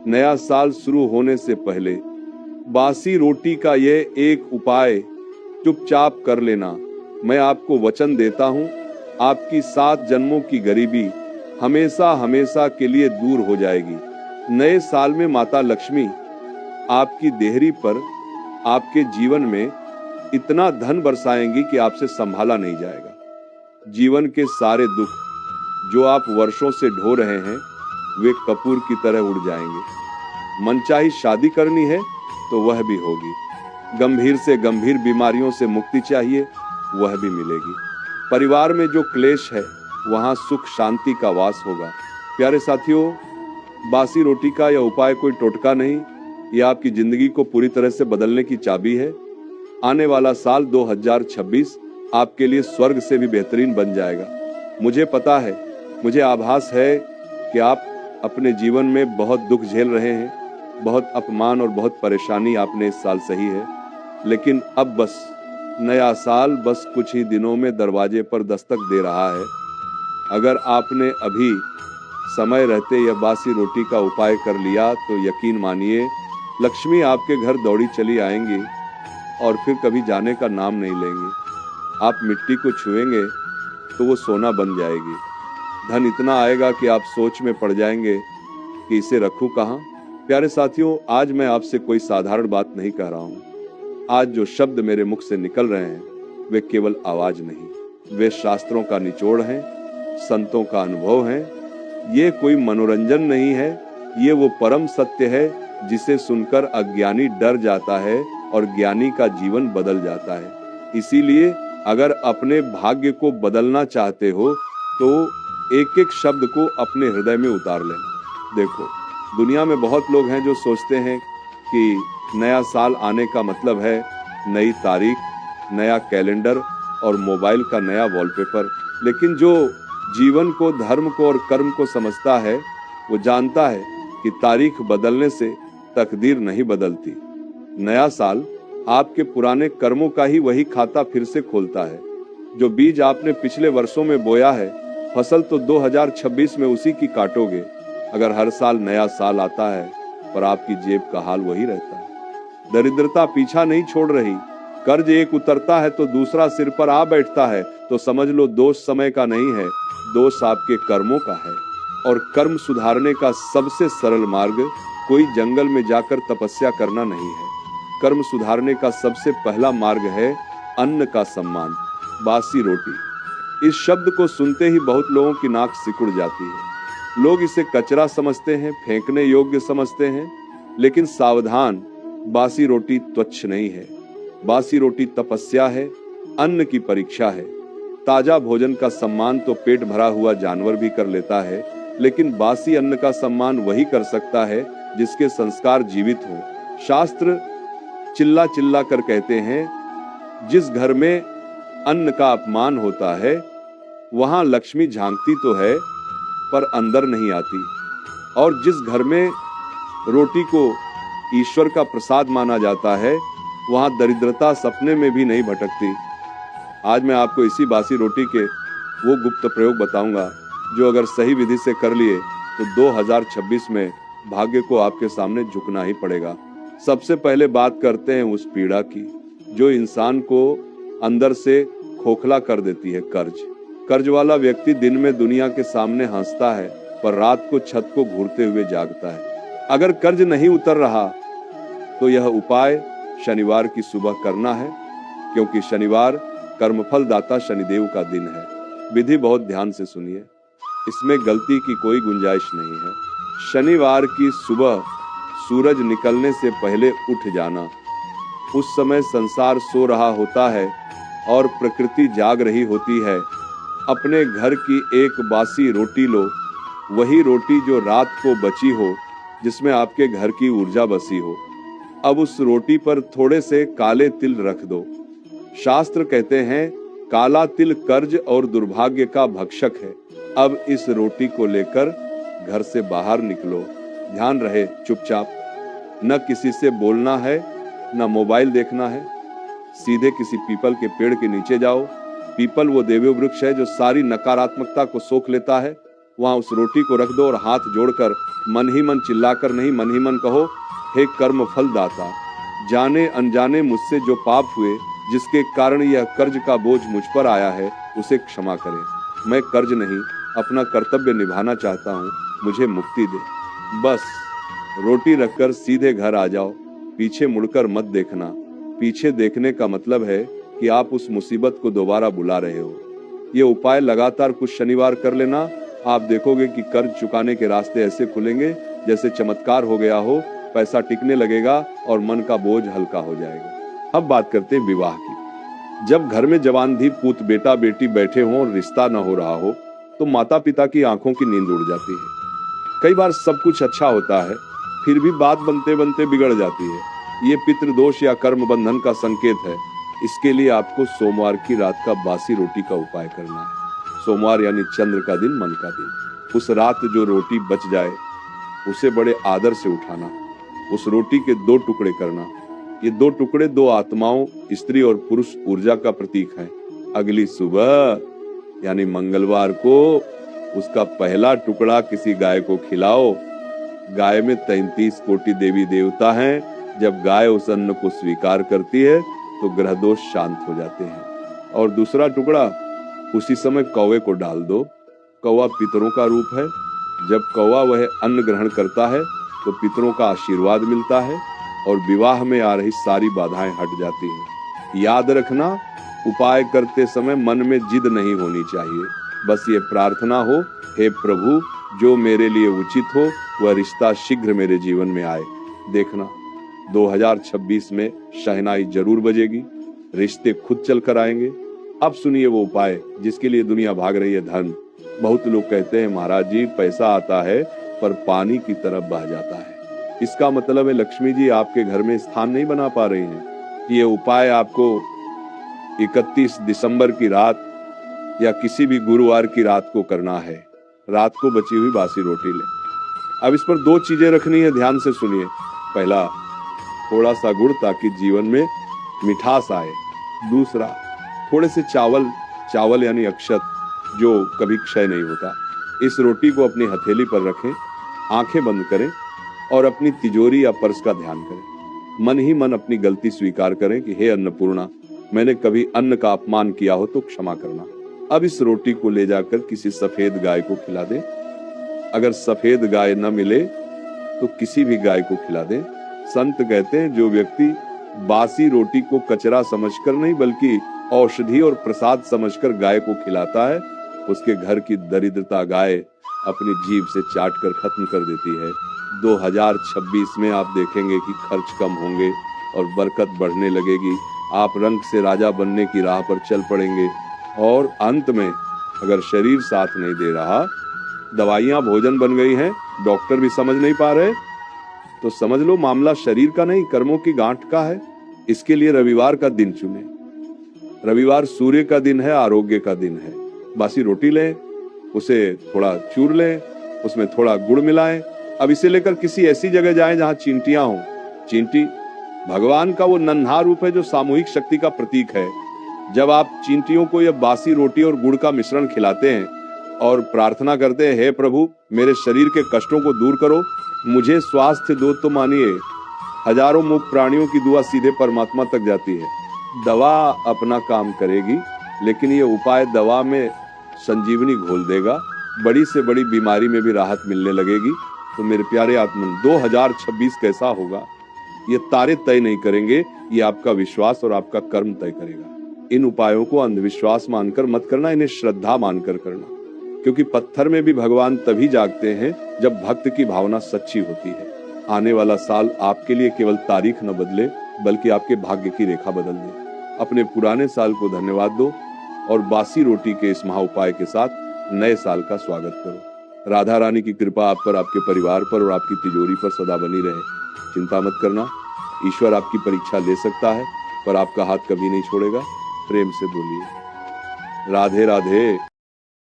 नया साल शुरू होने से पहले बासी रोटी का यह एक उपाय चुपचाप कर लेना। मैं आपको वचन देता हूँ, आपकी 7 जन्मों की गरीबी हमेशा हमेशा के लिए दूर हो जाएगी। नए साल में माता लक्ष्मी आपकी देहरी पर आपके जीवन में इतना धन बरसाएंगी कि आपसे संभाला नहीं जाएगा। जीवन के सारे दुख जो आप वर्षों से ढो रहे हैं वे कपूर की तरह उड़ जाएंगे। मनचाही शादी करनी है तो वह भी होगी। गंभीर से गंभीर बीमारियों से मुक्ति चाहिए, वह भी मिलेगी। परिवार में जो क्लेश है वहां सुख शांति का वास होगा। प्यारे साथियों, बासी रोटी का यह उपाय कोई टोटका नहीं, यह आपकी जिंदगी को पूरी तरह से बदलने की चाबी है। आने वाला साल 2026 आपके लिए स्वर्ग से भी बेहतरीन बन जाएगा। मुझे पता है, मुझे आभास है कि आप अपने जीवन में बहुत दुख झेल रहे हैं, बहुत अपमान और बहुत परेशानी आपने इस साल सही है, लेकिन अब बस नया साल बस कुछ ही दिनों में दरवाजे पर दस्तक दे रहा है। अगर आपने अभी समय रहते यह बासी रोटी का उपाय कर लिया तो यकीन मानिए लक्ष्मी आपके घर दौड़ी चली आएंगी और फिर कभी जाने का नाम नहीं लेंगे। आप मिट्टी को छुएंगे तो वो सोना बन जाएगी। धन इतना आएगा कि आप सोच में पड़ जाएंगे कि इसे रखूं कहाँ। प्यारे साथियों, आज मैं आपसे कोई साधारण बात नहीं कह रहा हूँ। आज जो शब्द मेरे मुख से निकल रहे हैं वे केवल आवाज नहीं, वे शास्त्रों का निचोड़ हैं, संतों का अनुभव है। ये कोई मनोरंजन नहीं है, ये वो परम सत्य है जिसे सुनकर अज्ञानी डर जाता है और ज्ञानी का जीवन बदल जाता है। इसीलिए अगर अपने भाग्य को बदलना चाहते हो तो एक एक शब्द को अपने हृदय में उतार लेना। देखो, दुनिया में बहुत लोग हैं जो सोचते हैं कि नया साल आने का मतलब है नई तारीख, नया कैलेंडर और मोबाइल का नया वॉलपेपर। लेकिन जो जीवन को, धर्म को और कर्म को समझता है वो जानता है कि तारीख बदलने से तकदीर नहीं बदलती। नया साल आपके पुराने कर्मों का ही वही खाता फिर से खोलता है। जो बीज आपने पिछले वर्षों में बोया है, फसल तो 2026 में उसी की काटोगे। अगर हर साल नया साल आता है पर आपकी जेब का हाल वही रहता है। दरिद्रता पीछा नहीं छोड़ रही, कर्ज एक उतरता है तो दूसरा सिर पर आ बैठता है, तो समझ लो दोष समय का नहीं है, दोष आपके कर्मों का है। और कर्म सुधारने का सबसे सरल मार्ग कोई जंगल में जाकर तपस्या करना नहीं है। कर्म सुधारने का सबसे पहला मार्ग है अन्न का सम्मान। बासी रोटी, इस शब्द को सुनते ही बहुत लोगों की नाक सिकुड़ जाती है। लोग इसे कचरा समझते हैं, फेंकने योग्य समझते हैं, लेकिन सावधान, बासी रोटी तुच्छ नहीं है। बासी रोटी तपस्या है, अन्न की परीक्षा है। ताजा भोजन का सम्मान तो पेट भरा हुआ जानवर भी कर लेता है, लेकिन बासी अन्न का सम्मान वही कर सकता है जिसके संस्कार जीवित हो। शास्त्र चिल्ला चिल्ला कर कहते हैं, जिस घर में अन्न का अपमान होता है वहां लक्ष्मी झांकती तो है पर अंदर नहीं आती, और जिस घर में रोटी को ईश्वर का प्रसाद माना जाता है वहां दरिद्रता सपने में भी नहीं भटकती। आज मैं आपको इसी बासी रोटी के वो गुप्त प्रयोग बताऊंगा जो अगर सही विधि से कर लिए तो 2026 में भाग्य को आपके सामने झुकना ही पड़ेगा। सबसे पहले बात करते हैं उस पीड़ा की जो इंसान को अंदर से खोखला कर देती है, कर्ज। कर्ज वाला व्यक्ति दिन में दुनिया के सामने हंसता है पर रात को छत को घूरते हुए जागता है। अगर कर्ज नहीं उतर रहा तो यह उपाय शनिवार की सुबह करना है, क्योंकि शनिवार कर्मफल दाता शनिदेव का दिन है। विधि बहुत ध्यान से सुनिए, इसमें गलती की कोई गुंजाइश नहीं है। शनिवार की सुबह सूरज निकलने से पहले उठ जाना। उस समय संसार सो रहा होता है और प्रकृति जाग रही होती है। अपने घर की एक बासी रोटी लो, वही रोटी जो रात को बची हो, जिसमें आपके घर की ऊर्जा बसी हो। अब उस रोटी पर थोड़े से काले तिल रख दो। शास्त्र कहते हैं काला तिल कर्ज और दुर्भाग्य का भक्षक है। अब इस रोटी को लेकर घर से बाहर निकलो। ध्यान रहे, चुपचाप, न किसी से बोलना है, न मोबाइल देखना है। सीधे किसी पीपल के पेड़ के नीचे जाओ। पीपल वो देवी वृक्ष है जो सारी नकारात्मकता को सोख लेता है। वहां उस रोटी को रख दो और हाथ जोड़कर मन ही मन चिल्लाकर नहीं, मन ही मन कहो, हे कर्म फल दाता, जाने अनजाने मुझसे जो पाप हुए, जिसके कारण यह कर्ज का बोझ मुझ पर आया है, उसे क्षमा करें। मैं कर्ज नहीं, अपना कर्तव्य निभाना चाहता हूँ, मुझे मुक्ति दे। बस रोटी रखकर सीधे घर आ जाओ, पीछे मुड़कर मत देखना। पीछे देखने का मतलब है कि आप उस मुसीबत को दोबारा बुला रहे हो। ये उपाय लगातार कुछ शनिवार कर लेना, आप देखोगे कि कर्ज चुकाने के रास्ते ऐसे खुलेंगे जैसे चमत्कार हो गया हो, पैसा टिकने लगेगा और मन का बोझ हल्का हो जाएगा। अब बात करते हैं विवाह की। जब घर में जवानधी पुत्र बेटा बेटी बैठे हों और रिश्ता न हो रहा हो, तो माता पिता की आंखों की नींद उड़ जाती है। कई बार सब कुछ अच्छा होता है, फिर भी बात बनते बनते बिगड़ जाती है। ये पितृदोष या कर्म बंधन का संकेत है। इसके लिए आपको सोमवार की रात का बासी रोटी का उपाय करना है। सोमवार यानी चंद्र का दिन, मन का दिन। उस रात जो रोटी बच जाए उसे बड़े आदर से उठाना, उस रोटी के 2 टुकड़े करना। ये 2 टुकड़े 2 आत्माओं, स्त्री और पुरुष ऊर्जा का प्रतीक है। अगली सुबह यानी मंगलवार को उसका पहला टुकड़ा किसी गाय को खिलाओ। गाय में 33 कोटि देवी देवता हैं। जब गाय उस अन्न को स्वीकार करती है तो ग्रह दोष शांत हो जाते हैं। और दूसरा टुकड़ा उसी समय कौवे को डाल दो। कौवा पितरों का रूप है। जब कौवा वह अन्न ग्रहण करता है तो पितरों का आशीर्वाद मिलता है और विवाह में आ रही सारी बाधाएं हट जाती हैं। याद रखना, उपाय करते समय मन में जिद नहीं होनी चाहिए। बस ये प्रार्थना हो, हे प्रभु, जो मेरे लिए उचित हो वह रिश्ता शीघ्र मेरे जीवन में आए। देखना 2026 में शहनाई जरूर बजेगी, रिश्ते खुद चल कर आएंगे। अब सुनिए वो उपाय जिसके लिए दुनिया भाग रही है, धन। बहुत लोग कहते हैं महाराज जी पैसा आता है पर पानी की तरफ बह जाता है। इसका मतलब है लक्ष्मी जी आपके घर में स्थान नहीं बना पा रही हैं। ये उपाय आपको 31 दिसंबर की रात या किसी भी गुरुवार की रात को करना है। रात को बची हुई बासी रोटी लें। अब इस पर 2 चीजें रखनी है, ध्यान से सुनिए। पहला, थोड़ा सा गुड़ ताकि जीवन में मिठास आए। दूसरा, थोड़े से चावल यानी अक्षत जो कभी क्षय नहीं होता। इस रोटी को अपनी हथेली पर रखें, आंखें बंद करें और अपनी तिजोरी या पर्स का ध्यान करें। मन ही मन अपनी गलती स्वीकार करें कि हे अन्नपूर्णा, मैंने कभी अन्न का अपमान किया हो तो क्षमा करना। अब इस रोटी को ले जाकर किसी सफेद गाय को खिला दें। अगर सफेद गाय न मिले तो किसी भी गाय को खिला दें। संत कहते हैं जो व्यक्ति बासी रोटी को कचरा समझकर नहीं बल्कि औषधि और प्रसाद समझकर गाय को खिलाता है, उसके घर की दरिद्रता गाय अपनी जीभ से चाट कर खत्म कर देती है। 2026 में आप देखेंगे कि खर्च कम होंगे और बरकत बढ़ने लगेगी। आप रंग से राजा बनने की राह पर चल पड़ेंगे। और अंत में अगर शरीर साथ नहीं दे रहा, दवाइयां भोजन बन गई हैं, डॉक्टर भी समझ नहीं पा रहे, तो समझ लो मामला शरीर का नहीं कर्मों की गांठ का है। इसके लिए रविवार का दिन चुने। रविवार सूर्य का दिन है, आरोग्य का दिन है। बासी रोटी लें, उसे थोड़ा चूर लें, उसमें थोड़ा गुड़ मिलाएं। अब इसे लेकर किसी ऐसी जगह जाएं जहां चींटियां हों। चींटी भगवान का वो नन्हा रूप है जो सामूहिक शक्ति का प्रतीक है। जब आप चींटियों को यह बासी रोटी और गुड़ का मिश्रण खिलाते हैं और प्रार्थना करते हैं, हे प्रभु मेरे शरीर के कष्टों को दूर करो, मुझे स्वास्थ्य दो, तो मानिए हजारों मुक्त प्राणियों की दुआ सीधे परमात्मा तक जाती है। दवा अपना काम करेगी, लेकिन ये उपाय दवा में संजीवनी घोल देगा। बड़ी से बड़ी बीमारी में भी राहत मिलने लगेगी। तो मेरे प्यारे आत्मन, 2026 कैसा होगा ये तारे तय नहीं करेंगे, ये आपका विश्वास और आपका कर्म तय करेगा। इन उपायों को अंधविश्वास मानकर मत करना, इन्हें श्रद्धा मानकर करना, क्योंकि पत्थर में भी भगवान तभी जागते हैं जब भक्त की भावना सच्ची होती है। आने वाला साल आपके लिए केवल तारीख न बदले बल्कि आपके भाग्य की रेखा बदल दे। अपने पुराने साल को धन्यवाद दो और बासी रोटी के इस महा उपाय के साथ नए साल का स्वागत करो। राधा रानी की कृपा आप पर, आपके परिवार पर और आपकी तिजोरी पर सदा बनी रहे। चिंता मत करना, ईश्वर आपकी परीक्षा ले सकता है पर आपका हाथ कभी नहीं छोड़ेगा। प्रेम से बोलिए राधे राधे।